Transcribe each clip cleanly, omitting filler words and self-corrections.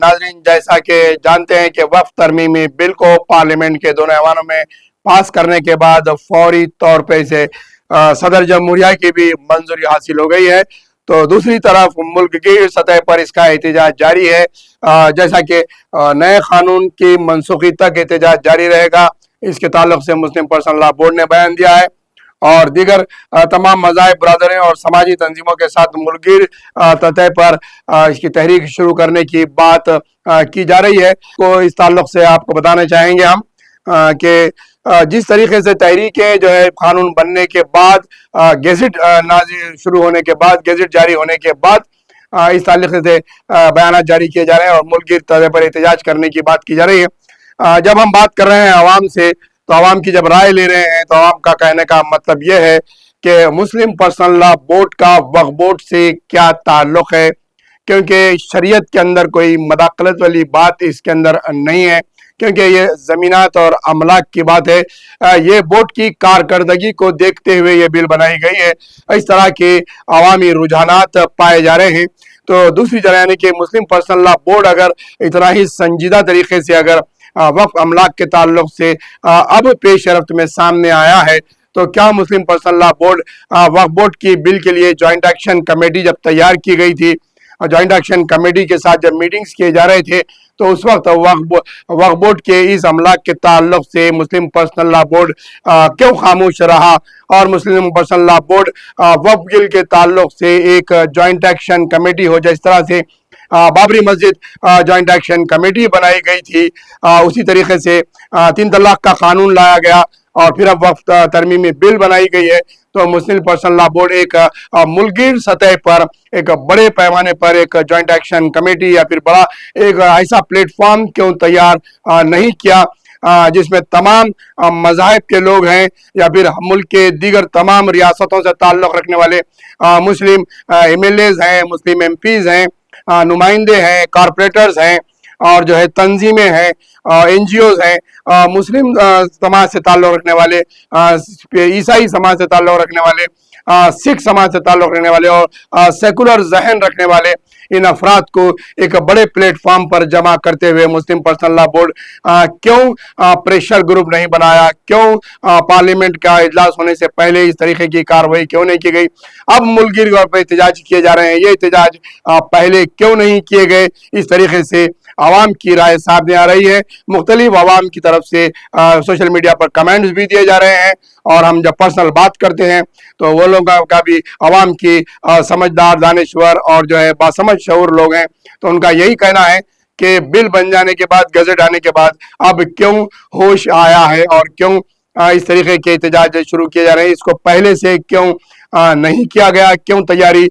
ناظرین، جیسا کہ جانتے ہیں کہ وفد ترمیمی بل کو پارلیمنٹ کے دونوں ایوانوں میں پاس کرنے کے بعد فوری طور پہ اسے صدر جمہوریہ کی بھی منظوری حاصل ہو گئی ہے، تو دوسری طرف ملک کی سطح پر اس کا احتجاج جاری ہے۔ جیسا کہ نئے قانون کی منسوخی تک احتجاج جاری رہے گا، اس کے تعلق سے مسلم پرسنل لا بورڈ نے بیان دیا ہے، اور دیگر تمام مذاہب برادریں اور سماجی تنظیموں کے ساتھ ملک گیر سطح پر اس کی تحریک شروع کرنے کی بات کی جا رہی ہے۔ تو اس تعلق سے آپ کو بتانا چاہیں گے ہم کہ جس طریقے سے تحریکیں جو ہے قانون بننے کے بعد گیزٹ نازل شروع ہونے کے بعد، گیزٹ جاری ہونے کے بعد اس تعلق سے بیانات جاری کیے جا رہے ہیں اور ملک گیر سطح پر احتجاج کرنے کی بات کی جا رہی ہے۔ جب ہم بات کر رہے ہیں عوام سے، تو عوام کی جب رائے لے رہے ہیں تو عوام کا کہنے کا مطلب یہ ہے کہ مسلم پرسنل لا بورڈ کا وقف بورڈ سے کیا تعلق ہے، کیونکہ شریعت کے اندر کوئی مداخلت والی بات اس کے اندر نہیں ہے، کیونکہ یہ زمینات اور املاک کی بات ہے۔ یہ بورڈ کی کارکردگی کو دیکھتے ہوئے یہ بل بنائی گئی ہے۔ اس طرح کے عوامی رجحانات پائے جا رہے ہیں۔ تو دوسری طرح یعنی کہ مسلم پرسنل لا بورڈ اگر اتنا ہی سنجیدہ طریقے سے اگر وقف املاک کے تعلق سے اب پیش رفت میں سامنے آیا ہے، تو کیا مسلم پرسنل لا بورڈ وقف بورڈ کی بل کے لیے جوائنٹ ایکشن کمیٹی جب تیار کی گئی تھی، جوائنٹ ایکشن کمیٹی کے ساتھ جب میٹنگز کیے جا رہے تھے، تو اس وقت وقف بورڈ کے اس املاک کے تعلق سے مسلم پرسنل لا بورڈ کیوں خاموش رہا، اور مسلم پرسنل لا بورڈ وقف بل کے تعلق سے ایک جوائنٹ ایکشن کمیٹی ہو جائے، اس طرح سے بابری مسجد جوائنٹ ایکشن کمیٹی بنائی گئی تھی، اسی طریقے سے 3 طلاق کا قانون لایا گیا، اور پھر اب وقف ترمیمی بل بنائی گئی ہے، تو مسلم پرسنل لا بورڈ ایک ملک گیر سطح پر ایک بڑے پیمانے پر ایک جوائنٹ ایکشن کمیٹی یا پھر بڑا ایک ایسا پلیٹ فارم کیوں تیار نہیں کیا جس میں تمام مذاہب کے لوگ ہیں، یا پھر ملک کے دیگر تمام ریاستوں سے تعلق رکھنے والے مسلم ایم ایل ایز ہیں، مسلم ایم پیز ہیں، نمائندے ہیں، کارپوریٹرز ہیں، اور جو ہے تنظیمیں ہیں، این جی اوز ہیں، مسلم سماج سے تعلق رکھنے والے، عیسائی سماج سے تعلق رکھنے والے، سکھ سماج سے تعلق رکھنے والے، اور سیکولر ذہن رکھنے والے، ان افراد کو ایک بڑے پلیٹ فارم پر جمع کرتے ہوئے مسلم پرسنل لا بورڈ کیوں پریشر گروپ نہیں بنایا، کیوں پارلیمنٹ کا اجلاس ہونے سے پہلے اس طریقے کی کارروائی کیوں نہیں کی گئی، اب ملک گیر طور پر احتجاج کیے جا رہے ہیں، یہ احتجاج پہلے کیوں نہیں کیے گئے، اس طریقے سے عوام کی رائے سامنے آ رہی ہے۔ مختلف عوام کی طرف سے سوشل میڈیا پر کمنٹس بھی دیے جا رہے ہیں، اور ہم جب پرسنل بات کرتے ہیں تو وہ لوگوں کا بھی عوام کی سمجھدار، دانشور اور جو ہے باسمجھ شعور لوگ ہیں، تو ان کا یہی کہنا ہے کہ بل بن جانے کے بعد، گزٹ آنے کے بعد اب کیوں ہوش آیا ہے، اور کیوں اس طریقے کے احتجاج شروع کیے جا رہے ہیں، اس کو پہلے سے کیوں نہیں کیا گیا، کیوں تیاری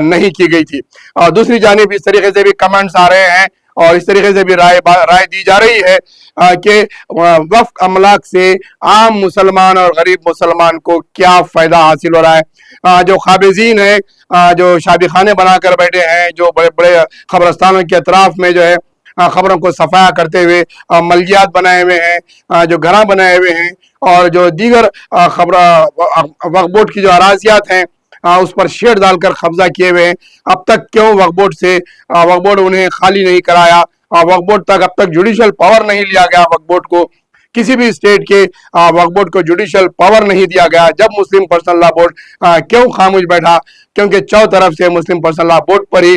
نہیں کی گئی تھی۔ اور دوسری جانب اس طریقے سے بھی کمنٹس آ رہے ہیں، اور اس طریقے سے بھی رائے دی جا رہی ہے کہ وقف املاک سے عام مسلمان اور غریب مسلمان کو کیا فائدہ حاصل ہو رہا ہے۔ جو قابضین ہیں، جو شادی خانے بنا کر بیٹھے ہیں، جو بڑے بڑے قبرستانوں کے اطراف میں جو ہے خبروں کو صفایا کرتے ہوئے ملگیات بنائے ہوئے ہیں، جو گھراں بنائے ہوئے ہیں، اور جو دیگر وقف بورڈ کی جو اراضیات ہیں اس پر شیڈ ڈال کر قبضہ کیے ہوئے ہیں، اب تک کیوں وقف بورڈ سے وقف بورڈ انہیں خالی نہیں کرایا، وقف بورڈ تک اب تک جوڈیشل پاور نہیں لیا گیا، وقف بورڈ کو کسی بھی اسٹیٹ کے وقف بورڈ کو جوڈیشل پاور نہیں دیا گیا، جب مسلم پرسنل لا بورڈ کیوں خاموش بیٹھا، کیونکہ چاروں طرف سے مسلم پرسنل لا بورڈ پر ہی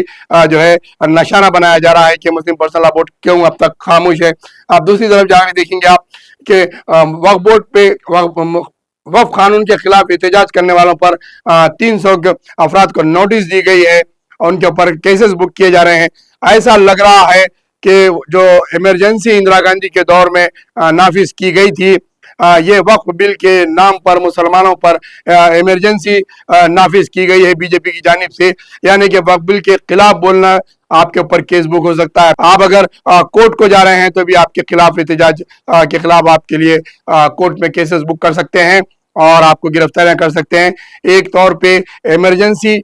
جو ہے نشانہ بنایا جا رہا ہے کہ مسلم پرسنل لا بورڈ کیوں اب تک خاموش ہے۔ اب دوسری طرف جا کے دیکھیں گے آپ کہ وقف بورڈ پہ وقف قانون کے خلاف احتجاج کرنے والوں پر 300 افراد کو نوٹس دی گئی ہے، اور ان کے اوپر کیسز بک کیے جا رہے ہیں۔ ایسا لگ رہا ہے کہ جو ایمرجنسی اندرا گاندھی کے دور میں نافذ کی گئی تھی، یہ وقف بل کے نام پر مسلمانوں پر ایمرجنسی نافذ کی گئی ہے بی جے پی کی جانب سے، یعنی کہ وقف بل کے خلاف بولنا آپ کے اوپر کیس بک ہو سکتا ہے، آپ اگر کورٹ کو جا رہے ہیں تو بھی آپ کے خلاف احتجاج کے خلاف آپ کے لیے کورٹ میں کیسز بک کر سکتے ہیں، اور آپ کو گرفتاریاں کر سکتے ہیں۔ ایک طور پہ ایمرجنسی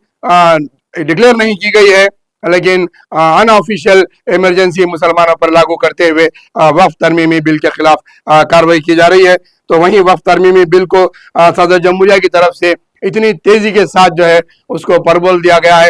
ڈکلیئر نہیں کی گئی ہے، لیکن ان آفیشیل ایمرجنسی مسلمانوں پر لاگو کرتے ہوئے وقف ترمیمی بل کے خلاف کارروائی کی جا رہی ہے۔ تو وہیں وقف ترمیمی بل کو صدر جمہوریہ کی طرف سے اتنی تیزی کے ساتھ جو ہے اس کو پربول دیا گیا ہے،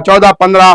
14, 15,